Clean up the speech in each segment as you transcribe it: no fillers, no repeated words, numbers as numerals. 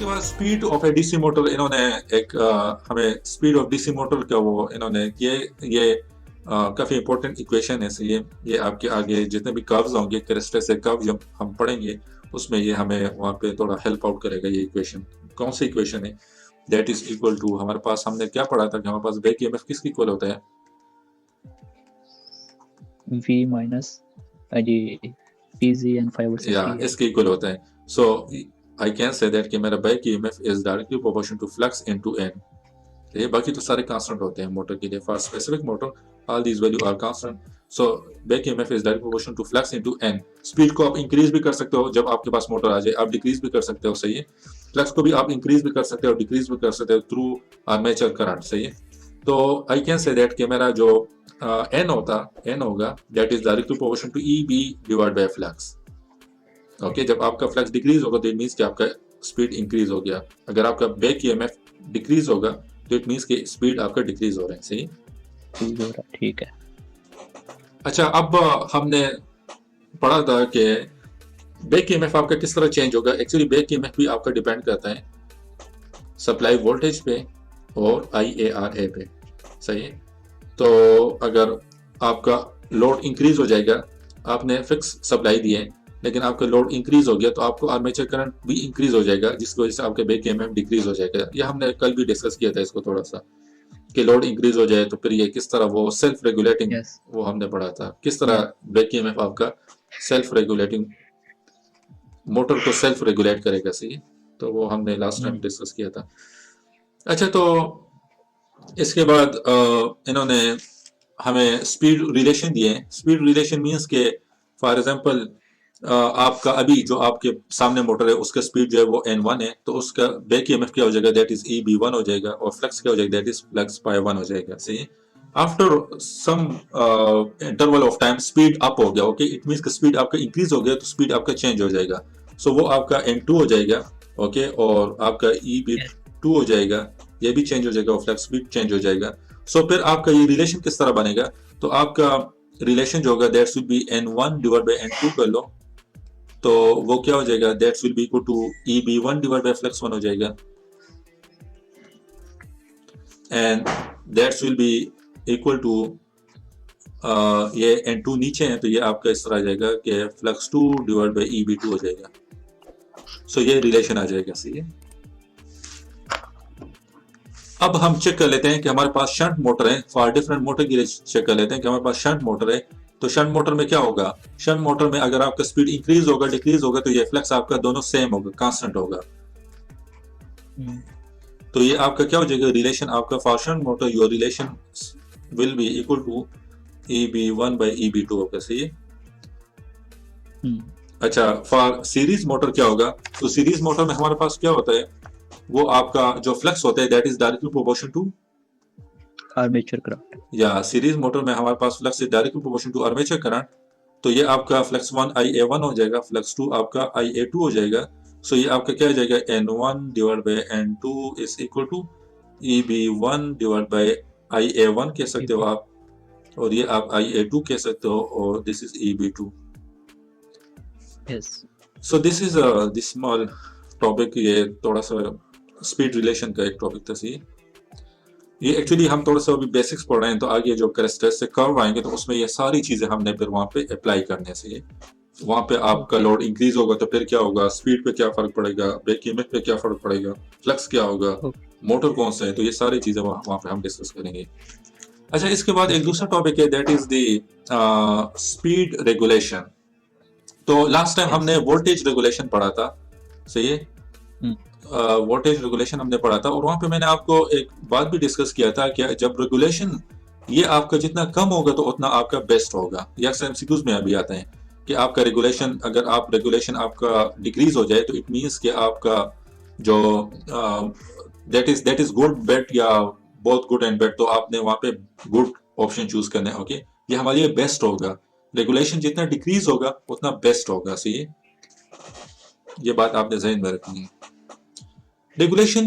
उसके बाद speed of A DC motor इन्होंने एक हमें स्पीड ऑफ डीसी मोटर का वो इन्होंने ये काफी इंपॉर्टेंट इक्वेशन है। ये आपके आगे जितने भी कर्व्स होंगे कैरेक्टरिस्टिक कर्व जब हम पढ़ेंगे उसमें ये हमें वहाँ पे थोड़ा हेल्प आउट करेगा। ये इक्वेशन कौन सी इक्वेशन है? दैट इज इक्वल टू, हमारे पास हमने क्या पढ़ा था कि हमारे पास बैक ईएमएफ किसकी इक्वल होता है? V minus G PG and 5 versus या T है। इसके इक्वल होता है। सो आई कैन से दैट कि मेरा back EMF is directly proportional to flux into N. ये बाकी तो सारे कांस्टेंट होते हैं मोटर के लिए। For specific motor all these value are constant. So back EMF is direct proportional to flux into N. Speed को आप इंक्रीज भी कर सकते हो जब आपके पास मोटर आ जाए, आप डिक्रीज भी कर सकते हो, सही है। फ्लक्स को भी आप इंक्रीज भी कर सकते हो, डिक्रीज भी कर सकते हो थ्रू आर्मेचर करंट, सही है। तो आई कैन से दैट कि मेरा जो एन होगा that is directly proportional to E B divide by flux. Okay, जब आपका फ्लक्स डिक्रीज होगा तो इट मीन्स कि आपका स्पीड इंक्रीज हो गया। अगर आपका बैक ईएमएफ डिक्रीज होगा तो इट मीन्स कि स्पीड आपका डिक्रीज हो रहा है, सही। ठीक हो रहा है, ठीक है। अच्छा, अब हमने पढ़ा था कि बैक ईएमएफ आपका किस तरह चेंज होगा। एक्चुअली बैक ईएमएफ भी आपका डिपेंड करता है सप्लाई वोल्टेज पे और IARA पे, सही है। तो अगर आपका लोड इंक्रीज हो जाएगा, आपने फिक्स सप्लाई दी है लेकिन आपका लोड इंक्रीज हो गया तो आपको आर्मेचर करंट भी इंक्रीज हो जाएगा जिसकी वजह से आपके बैक ईएमएफ डिक्रीज हो जाएगा। ये हमने कल भी डिस्कस किया था इसको थोड़ा सा कि लोड इंक्रीज हो जाए तो फिर ये किस तरह वो सेल्फ रेगुलेटिंग, यस वो हमने पढ़ा था किस तरह बैक ईएमएफ आपका सेल्फ रेगुलेटिंग मोटर को सेल्फ रेगुलेट करेगा, सही। तो वो हमने लास्ट टाइम डिस्कस किया था। अच्छा, तो इसके बाद इन्होंने हमें स्पीड रिलेशन दिए। स्पीड रिलेशन मींस के फॉर एग्जांपल आपका अभी जो आपके सामने मोटर है उसका स्पीड जो है वो n1 है, तो उसका बैक ईएमएफ क्या हो जाएगा, दैट इज EB1 हो जाएगा, और फ्लक्स क्या हो जाएगा, दैट इज फ्लक्स pi1 हो जाएगा, सही। After some interval of time speed up हो गया, ओके, इट मींस स्पीड आपका इंक्रीज हो गया तो स्पीड आपका चेंज हो जाएगा। सो वो आपका n2 हो जाएगा, ओके, और आपका EB2 हो जाएगा, ये भी चेंज हो जाएगा और फ्लक्स भी चेंज हो जाएगा। सो फिर आपका ये रिलेशन किस तरह बनेगा, तो आपका रिलेशन जो होगा that should be n1 divide by n2 कर लो, तो वो क्या हो जाएगा, that will be equal to EB1 divide by flux 1 हो जाएगा, and that will be equal to ये n2 नीचे है तो ये आपका इस तरह आ जाएगा कि फ्लक्स 2 डिवाइड बाय EB2 हो जाएगा। सो ये रिलेशन आ जाएगा, सही है। अब हम चेक कर लेते हैं कि हमारे पास शंट मोटर है। फॉर डिफरेंट मोटर के लिए चेक कर लेते हैं कि हमारे पास शंट मोटर है। तो शंट मोटर में क्या होगा, शंट मोटर में अगर आपका स्पीड इंक्रीज होगा डिक्रीज होगा तो ये फ्लक्स आपका दोनों सेम होगा, कांस्टेंट होगा। तो ये आपका क्या हो जाएगा, रिलेशन आपका for shunt motor your relation will be equal to EB1 by EB2 होगा, सही है। अच्छा, फॉर सीरीज मोटर क्या होगा, तो सीरीज मोटर में हमारे पास क्या होता है, वो आपका जो फ्लक्स होता है that is directly proportional to armature current. या सीरीज मोटर में हमारे पास flux is directly proportional to armature current. तो ये आपका फ्लक्स 1 IA1 हो जाएगा, फ्लक्स 2 आपका IA2 हो जाएगा। सो ये आपका क्या हो जाएगा, N1 divide by N2 is equal to EB1 divide by IA1 कह सकते हो आप, और ये आप IA2 कह सकते हो, और this is EB2। Yes, so this is this small topic, ये थोड़ा सा स्पीड रिलेशन का एक टॉपिक था, सही। ये एक्चुअली हम थोड़ा सा अभी बेसिक्स पढ़ रहे हैं, तो आगे जो कैरेक्टरिस्टिक कर्व आएंगे तो उसमें ये सारी चीजें हमने फिर वहां पे अप्लाई करने से ये वहां पे आपका लोड इंक्रीज होगा तो फिर क्या होगा, स्पीड पे क्या फर्क पड़ेगा, बैक ईएमएफ पे क्या फर्क पड़ेगा, फ्लक्स क्या होगा, मोटर कौन सा है, तो ये सारी चीजें वहां पे हम डिस्कस करेंगे। अच्छा, इसके बाद एक दूसरा टॉपिक है that is the speed regulation. तो लास्ट टाइम हमने वोल्टेज रेगुलेशन पढ़ा था, सही है। वोल्टेज रेगुलेशन हमने पढ़ा था और वहां पे मैंने आपको एक बात भी डिस्कस किया था कि जब रेगुलेशन ये आपका जितना कम होगा तो उतना आपका बेस्ट होगा। या एमसीक्यूज में अभी आते हैं कि आपका रेगुलेशन, अगर आप रेगुलेशन आपका डिक्रीज हो जाए तो इट मींस कि आपका जो दैट इज गुड बैड या बोथ गुड एंड बैड, तो आपने वहां पे गुड ऑप्शन चूज करना है, ओके। ये हमारे लिए बेस्ट होगा। रेगुलेशन जितना डिक्रीज होगा उतना बेस्ट होगा, सही है। ये बात आपने जहन में रखनी है। रेगुलेशन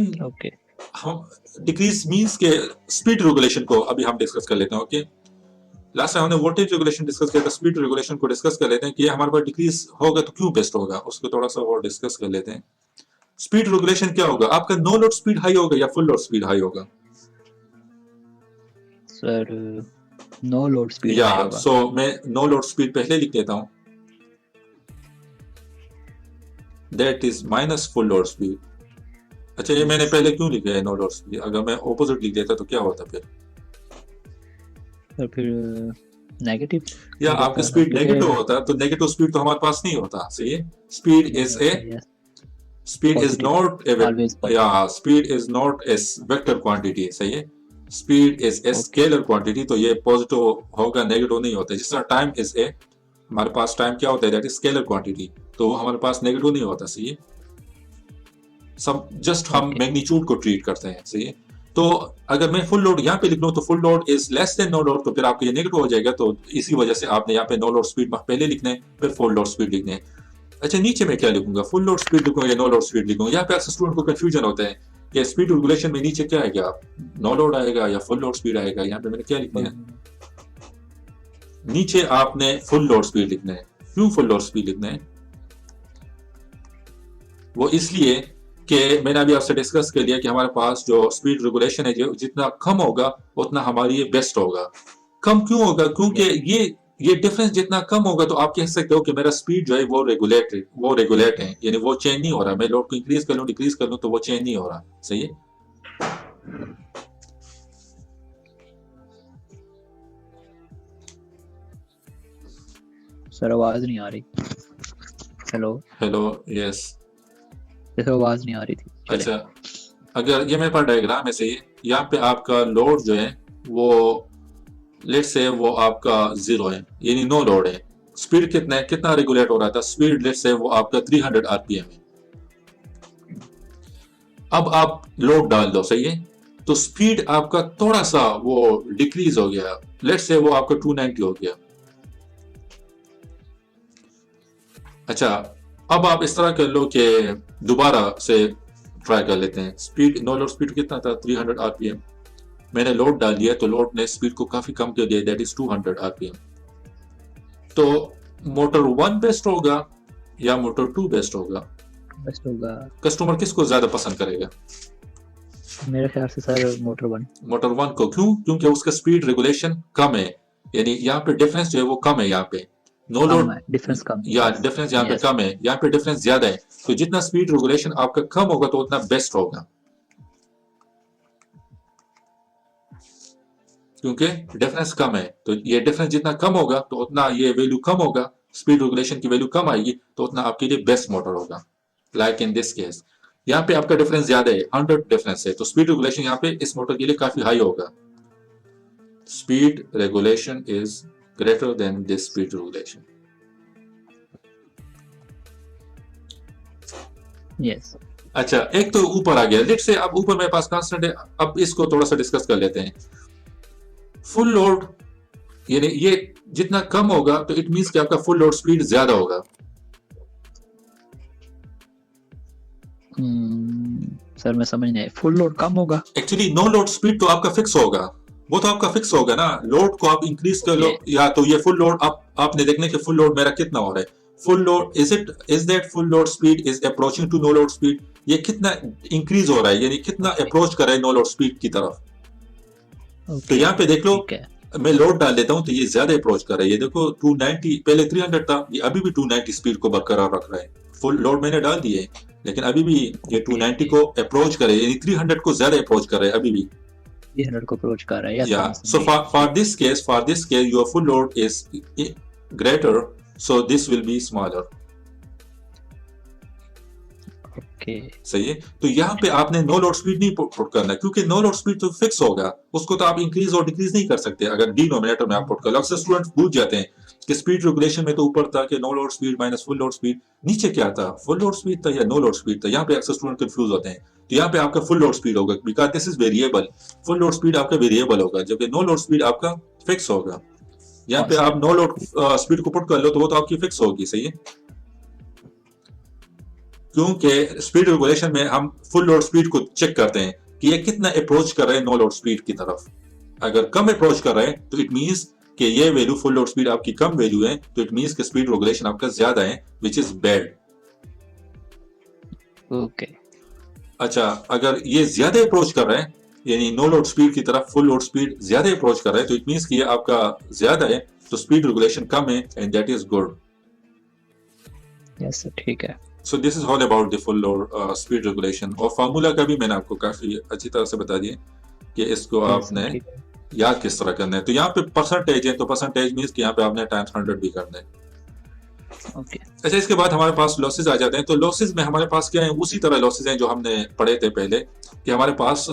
हम डिक्रीज मींस के स्पीड रेगुलेशन को अभी हम डिस्कस कर लेते हैं, ओके। लास्ट टाइम हमने वोल्टेज रेगुलेशन डिस्कस किया था, स्पीड रेगुलेशन को डिस्कस कर लेते हैं कि हमारे पास डिक्रीज होगा तो क्यों बेस्ट होगा, उसको थोड़ा सा और डिस्कस कर लेते हैं। स्पीड रेगुलेशन क्या होगा, आपका नो लोड स्पीड हाई होगा या फुल लोड स्पीड हाई होगा? सर नो लोड स्पीड या हाई होगा। सो मैं नो लोड स्पीड पहले लिख देता हूं, that is minus full load speed. अच्छा ये मैंने पहले क्यों लिखा है नो लोड स्पीड? अगर मैं ऑपोजिट लिख देता तो क्या होता फिर? सर फिर नेगेटिव या हो आपका जाता ना, स्पीड क्योंकि नेगेटिव होता तो नेगेटिव स्पीड तो हमारे पास नहीं होता। सही है, speed is a yes, speed is positive, not a always positive. yeah, speed is not a vector quantity। सही है, speed is a Okay, scalar quantity, तो ये पॉजिटिव होगा, नेगेटिव नहीं होता। जिस तरह टाइम इज ए, हमारे पास टाइम क्या होता है, दैट इज स्केलर क्वांटिटी, तो वो हमारे पास नेगेटिव नहीं होता। सही है, सब जस्ट हम okay, मैग्नीट्यूड को ट्रीट करते हैं। सही है, तो अगर मैं फुल लोड यहाँ पे लिख लूँ तो full load is less than no load, तो फिर आपका ये नेगेटिव हो जाएगा। तो इसी वजह से आपने यहाँ पे नो लोड स्पीड पहले लिखना है, फिर फुल लोड स्पीड लिखना है। अच्छा नीचे मैं क्या लिखूंगा, फुल लोड स्पीड लिखूंगा या नो लोड स्पीड लिखूंगा? यहाँ पे अक्सर स्टूडेंट को कंफ्यूजन होता है कि स्पीड रेगुलेशन में नीचे क्या आएगा, नो लोड आएगा या फुल लोड स्पीड आएगा। यहाँ पे मैंने क्या लिखना है, नीचे आपने फुल लोड स्पीड लिखना है। क्यों फुल लोड स्पीड लिखना है? वो इसलिए कि मैंने अभी आपसे डिस्कस कर लिया कि हमारे पास जो स्पीड रेगुलेशन है, जो जितना कम होगा उतना हमारे लिए बेस्ट होगा। कम क्यों होगा? क्योंकि yes, ये डिफरेंस जितना कम होगा तो आप कह सकते हो कि मेरा स्पीड जो है वो रेगुलेट है, यानी वो चेंज नहीं हो रहा। मैं लोड को इंक्रीज कर लूं डिक्रीज कर लूं तो वो चेंज नहीं हो रहा। सही है, सर आवाज नहीं आ रही। Hello, hello, yes. जैसे आवाज नहीं आ रही थी। चले। अच्छा अगर ये मेरे पास डायग्राम है, सही है, यहाँ पे आपका लोड जो है वो लेट से वो आपका जीरो है, यानी नो लोड है। स्पीड कितना है, कितना रेगुलेट हो रहा था? स्पीड लेट से वो आपका 300 आरपीएम है। अब आप लोड डाल दो, सही है, तो स्पीड आपका थोड़ा सा वो डिक्रीज हो गया, लेट से वो आपका 290 हो गया। अच्छा अब आप इस तरह कर लो कि दोबारा से ट्राई कर लेते हैं। स्पीड नो लोड स्पीड कितना था, 300 आरपीएम। मैंने लोड डाल दिया तो लोड ने स्पीड को काफी कम कर दिया, दैट इज 200 आरपीएम। तो मोटर 1 बेस्ट होगा या मोटर 2 बेस्ट होगा? बेस्ट होगा कस्टमर किसको ज्यादा पसंद करेगा? मेरे ख्याल से सर मोटर 1। मोटर 1 को। क्यों? क्योंकि उसका स्पीड रेगुलेशन कम है, यानी यहाँ पे डिफरेंस जो है वो कम है। यहाँ पे नो कम लोड है, डिफरेंस कम है। या यस, डिफरेंस यहाँ पे यस, कम है, यहाँ पे डिफरेंस ज्यादा है। तो जितना स्पीड रेगुलेशन आपका कम होगा तो उतना बेस्ट होगा, क्योंकि डिफरेंस कम है। तो ये डिफरेंस जितना कम होगा तो उतना ये वैल्यू कम होगा, स्पीड रेगुलेशन की वैल्यू कम आएगी, तो उतना आपके लिए बेस्ट मोटर होगा। लाइक इन दिस केस यहाँ पे आपका डिफरेंस ज्यादा है, 100 डिफरेंस है, तो स्पीड रेगुलेशन यहाँ पे इस मोटर के लिए काफी हाई होगा। Speed regulation is greater than this speed regulation. Yes. अच्छा एक तो ऊपर आ गया, लेट से अब ऊपर मेरे पास कांस्टेंट है। अब इसको थोड़ा सा डिस्कस कर लेते हैं। फुल लोड यानी ये जितना कम होगा तो इट मींस कि आपका फुल लोड स्पीड ज्यादा होगा। सर मैं समझ नहीं, फुल लोड कम होगा। एक्चुअली नो लोड स्पीड तो आपका फिक्स होगा, वो तो आपका फिक्स होगा ना। लोड को आप इंक्रीज कर लो, या तो ये फुल लोड आपने देखना कि फुल लोड मेरा कितना हो रहा है। Full load is that full load speed is approaching to no load speed, ये कितना इंक्रीज हो रहा है, यानी कितना अप्रोच कर रहा है नो लोड स्पीड की तरफ। तो यहाँ पे देख लो, ठीक है। मैं लोड डाल देता हूँ तो ये ज्यादा अप्रोच कर रहा है। ये देखो 290, पहले 300 था, ये अभी भी 290 स्पीड को बरकरार रख रहा है। फुल लोड मैंने डाल दिए लेकिन अभी भी ये 290 को अप्रोच करे, यानी 300 को ज्यादा अप्रोच कर रहा है अभी भी। 300 को अप्रोच कर रहा है। Yes, Yeah. So for this case, your full load is greater, so this will be smaller. Okay. सही है, तो यहाँ पे आपने नो लोड स्पीड नहीं पुट करना, क्योंकि नो लोड स्पीड तो फिक्स होगा, उसको तो आप इंक्रीज और डिक्रीज नहीं कर सकते। अगर डिनोमिनेटर में आप पुट कर लो, अक्सर स्टूडेंट पूछ जाते हैं कि स्पीड रेगुलेशन में तो ऊपर था कि no load speed minus full load speed, नीचे क्या था, फुल लोड स्पीड था या नो लोड स्पीड था? यहाँ पे अक्सर स्टूडेंट कंफ्यूज होते हैं। तो यहाँ पे आपका फुल लोड स्पीड होगा, because this is variable. Full load speed आपका वेरिएबल होगा, जबकि नो लोड स्पीड आपका फिक्स होगा। यहाँ पे आप नो लोड स्पीड को पुट कर लो तो वो तो आपकी फिक्स होगी। सही है, क्योंकि स्पीड रेगुलेशन में हम फुल लोड स्पीड को चेक करते हैं कि ये कितना अप्रोच कर रहे हैं नो लोड स्पीड की तरफ। अगर कम अप्रोच कर रहे हैं तो इट मींस कि ये वैल्यू फुल लोड स्पीड आपकी कम वैल्यू है, तो इट मींस कि स्पीड रेगुलेशन आपका ज्यादा है, विच इज बैड। ओके। अच्छा, अगर ये ज्यादा अप्रोच कर रहे हैं, यानी नो लोड स्पीड की तरफ फुल लोड स्पीड ज्यादा अप्रोच कर रहे हैं, तो इट मीन्स कि ये आपका ज्यादा है, तो स्पीड रेगुलेशन कम है, and that is good. Yes sir, ठीक है। So this is all about the full load speed regulation. और फार्मूला का भी मैंने आपको काफी अच्छी तरह से बता दिया कि इसको यस सर, आपने ठीक है। याद किस तरह करना है. तो यहाँ पे परसेंटेज है, तो परसेंटेज मीन्स कि यहाँ पे आपने टाइम्स 100 भी करना है. ओके। अच्छा, इसके बाद हमारे पास लॉसेज आ जाते हैं. तो लॉसेज में हमारे पास क्या है, उसी तरह लॉसेज हैं जो हमने पढ़े थे पहले, कि हमारे पास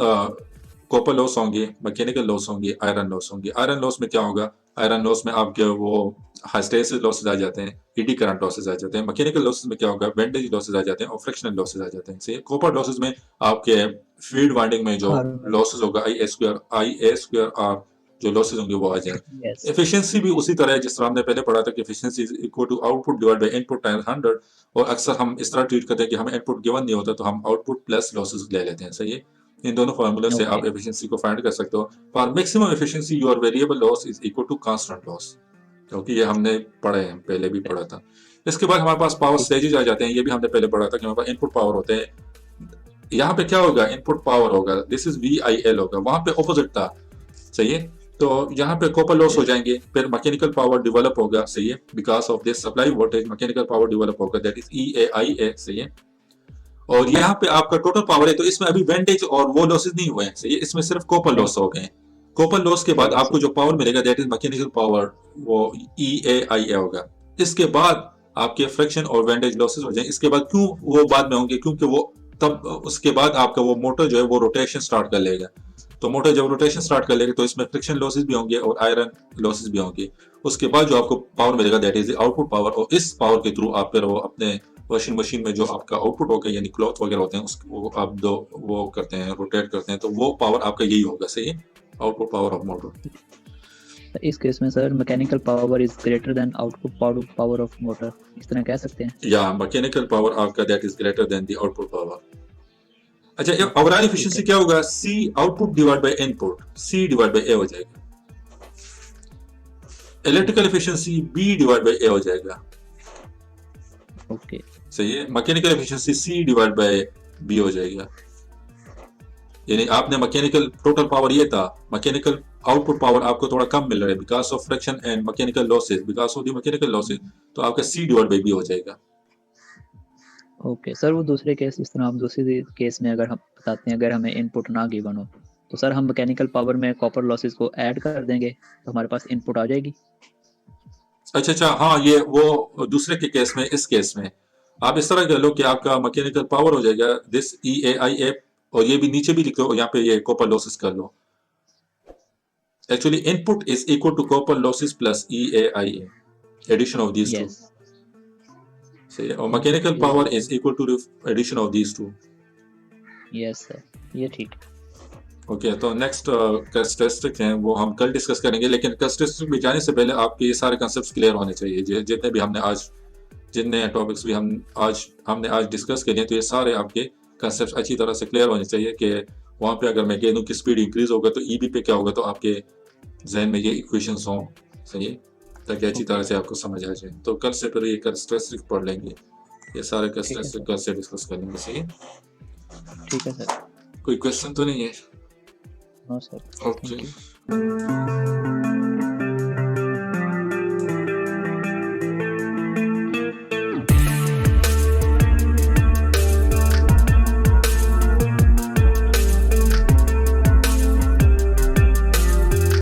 कॉपर लॉस होंगे, मैकेनिकल लॉस होंगे, आयरन लॉस होंगे. आयरन लॉस में क्या होगा, आयरन लॉस में आपके वो हाइस्टेरेसिस लॉसेज आ जाते हैं, ईडी करंट लॉसेज आ जाते हैं. मैकेनिकल लॉसेज में क्या होगा, वेंटेज लॉसेज आ जाते हैं, और फ्रिक्शनल लॉसेज आ जाते हैं. सही. कॉपर लॉसेज में आपके फील्ड वाइंडिंग में जो हार्ड। लॉसेज होगा, आई ए स्क्वायर आर, जो लॉसेज होंगे वो आ जाएंगे. यस। एफिशिएंसी भी उसी तरह है जिस तरह हमने पहले पढ़ा था कि efficiency is equal to output divide by input times 100. और अक्सर हम इस तरह ट्रीट करते हैं कि हमें इनपुट गिवन नहीं होता, तो हम आउटपुट प्लस लॉसेज ले लेते हैं. सही है. इन दोनों फार्मूला से ओके। आप एफिशिएंसी को फाइंड कर सकते हो. For maximum efficiency your variable loss is equal to constant loss, क्योंकि ये हमने पढ़े हैं, पहले भी पढ़ा था. इसके बाद हमारे पास पावर ठीक। स्टेजेस आ जाते हैं. ये भी हमने पहले पढ़ा था कि हमारे पास इनपुट पावर होते हैं. यहाँ पे क्या होगा, इनपुट पावर होगा, दिस इज VIL होगा. वहां पे ऑपोजिट था. सही है. तो यहाँ पे कॉपर लॉस हो जाएंगे, फिर मैकेनिकल पावर डेवलप होगा. सही है. Because of this supply voltage mechanical power develop होगा, दैट इज EAIA. सही है. और यहाँ पे आपका टोटल पावर है, तो इसमें अभी वेंटेज और वो लॉसेज नहीं हुए हैं. सही है. इसमें सिर्फ कॉपर नहीं। लॉस हो गए हैं. कॉपर लॉस के बाद सही है आपको सर। जो पावर मिलेगा दैट इज मैकेनिकल पावर, वो EAIA होगा. इसके बाद आपके फ्रिक्शन और वेंटेज लॉसेज हो जाएंगे. इसके बाद क्यों वो बाद में होंगे, क्योंकि वो तब उसके बाद आपका वो मोटर जो है वो रोटेशन स्टार्ट कर लेगा. तो मोटर जब रोटेशन स्टार्ट कर लेगा तो इसमें फ्रिक्शन लॉसेज भी होंगे और आयरन लॉसेज भी होंगे. उसके बाद जो आपको पावर मिलेगा दैट इज आउटपुट पावर. और इस पावर के थ्रू आप फिर वो अपने वॉशिंग मशीन में जो आपका आउटपुट होगा, यानी क्लॉथ वगैरह होते हैं, उसको आप दो वो करते हैं, रोटेट करते हैं, तो वो पावर आपका यही होगा. सही है. Output power of motor. इस केस में sir mechanical power is greater than output power of motor, इस तरह कह सकते हैं। या मैकेनिकल पावर आपका that is greater than the output power. अच्छा, ओवरऑल ठीक एफिशिएंसी है। क्या होगा, C output divide by input, C divide by A हो जाएगा. Electrical efficiency B divide by A हो जाएगा. ओके। सही है. Mechanical efficiency C divide by B हो जाएगा. यानी आपने मैकेनिकल टोटल पावर ये था, मैकेनिकल आउटपुट पावर आपको थोड़ा कम मिल रहा है because of friction and mechanical losses, because of the mechanical losses, तो आपका C डिवाइड बाय B हो जाएगा. ओके सर, वो दूसरे केस, इस तरह आप दूसरे केस में अगर हम बताते हैं, अगर हमें इनपुट ना गिवन हो, तो सर हम मैकेनिकल पावर में कॉपर लॉसेस को ऐड कर देंगे तो हमारे पास इनपुट आ जाएगी। अच्छा, हाँ, ये वो दूसरे के केस में. इस केस में आप इस तरह कर लो कि आपका मैकेनिकल पावर हो जाएगा दिस EAIA, और ये भी नीचे भी लिख लो, यहाँ पे ये कॉपर लॉसेस कर लो. Actually input is equal to copper losses plus EAIA, addition of these two. Yes. सही है. और mechanical power is equal to addition of these two. Yes sir, ये ठीक है। ओके, तो नेक्स्ट कैरेक्टरिस्टिक हैं वो हम कल डिस्कस करेंगे, लेकिन कैरेक्टरिस्टिक में जाने से पहले आपके ये सारे कंसेप्ट क्लियर होने चाहिए. जितने भी हमने आज, जितने टॉपिक्स भी हमने आज डिस्कस किए हैं, तो ये सारे आपके कंसेप्ट अच्छी तरह से क्लियर होने चाहिए कि वहाँ पे अगर मैं कह दूँ कि स्पीड इंक्रीज होगा तो EB पे क्या होगा, तो आपके जहन में ये इक्वेशंस हों. सही है. ताकि अच्छी तरह से आपको समझ आ जाए. तो कल से फिर ये कैरेक्टरिस्टिक पढ़ लेंगे, ये सारे कैरेक्टरिस्टिक कल से डिस्कस करेंगे. सही है. ठीक है सर। कोई क्वेश्चन तो नहीं है? No sir. ओके.